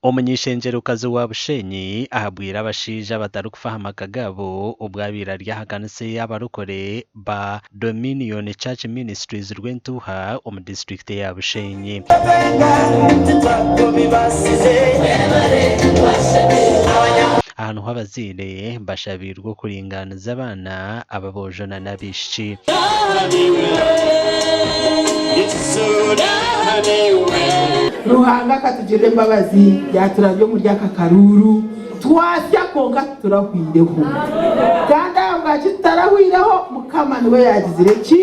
Umunyeshengerukazi wa Bushenyi ahabwira abashija batari kufahama akagabo ubwabira ryahakanise y'abarokore ba Dominion Church Ministries rwentuha mu district ya Bushenyi. Ahantu h'abazire bashabirwa kuringaniza abana ababojana n'abishi. Ruhanga katugire mbabazi yaturabyo muri akakaruru twasya konga turahwireho kandi anga kitarahwireho mukama niwe yagizire ki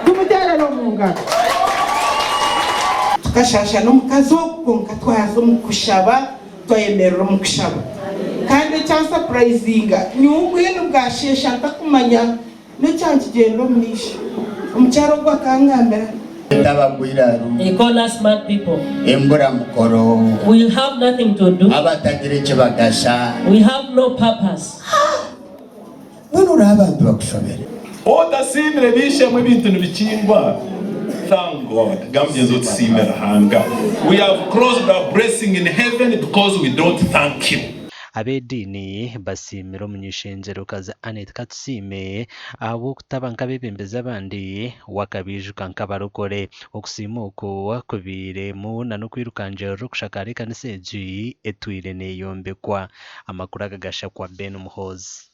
tumuterero mu ngabo tukashasha no mukazo konga twazo mu kushaba twayemerera mu kushaba kandi cya surprisinga nyubwino bwashesha takumanya no cyankigendo mnisha umucyaro gwa kangambera. He called us smart people. We have nothing to do. We have no purpose. Thank God. We have crossed our blessing in heaven because we don't thank Him. Abedini basimira umunyeshengerukazi Annette Katsime abo kutabanka bebembeza abandi wakabijuka nkabarokore okusimuko kubire mu no kwirukanje rukushakare kaniseji etwire ne yombekwa amakuru agagasha kwa Ben Muhozi.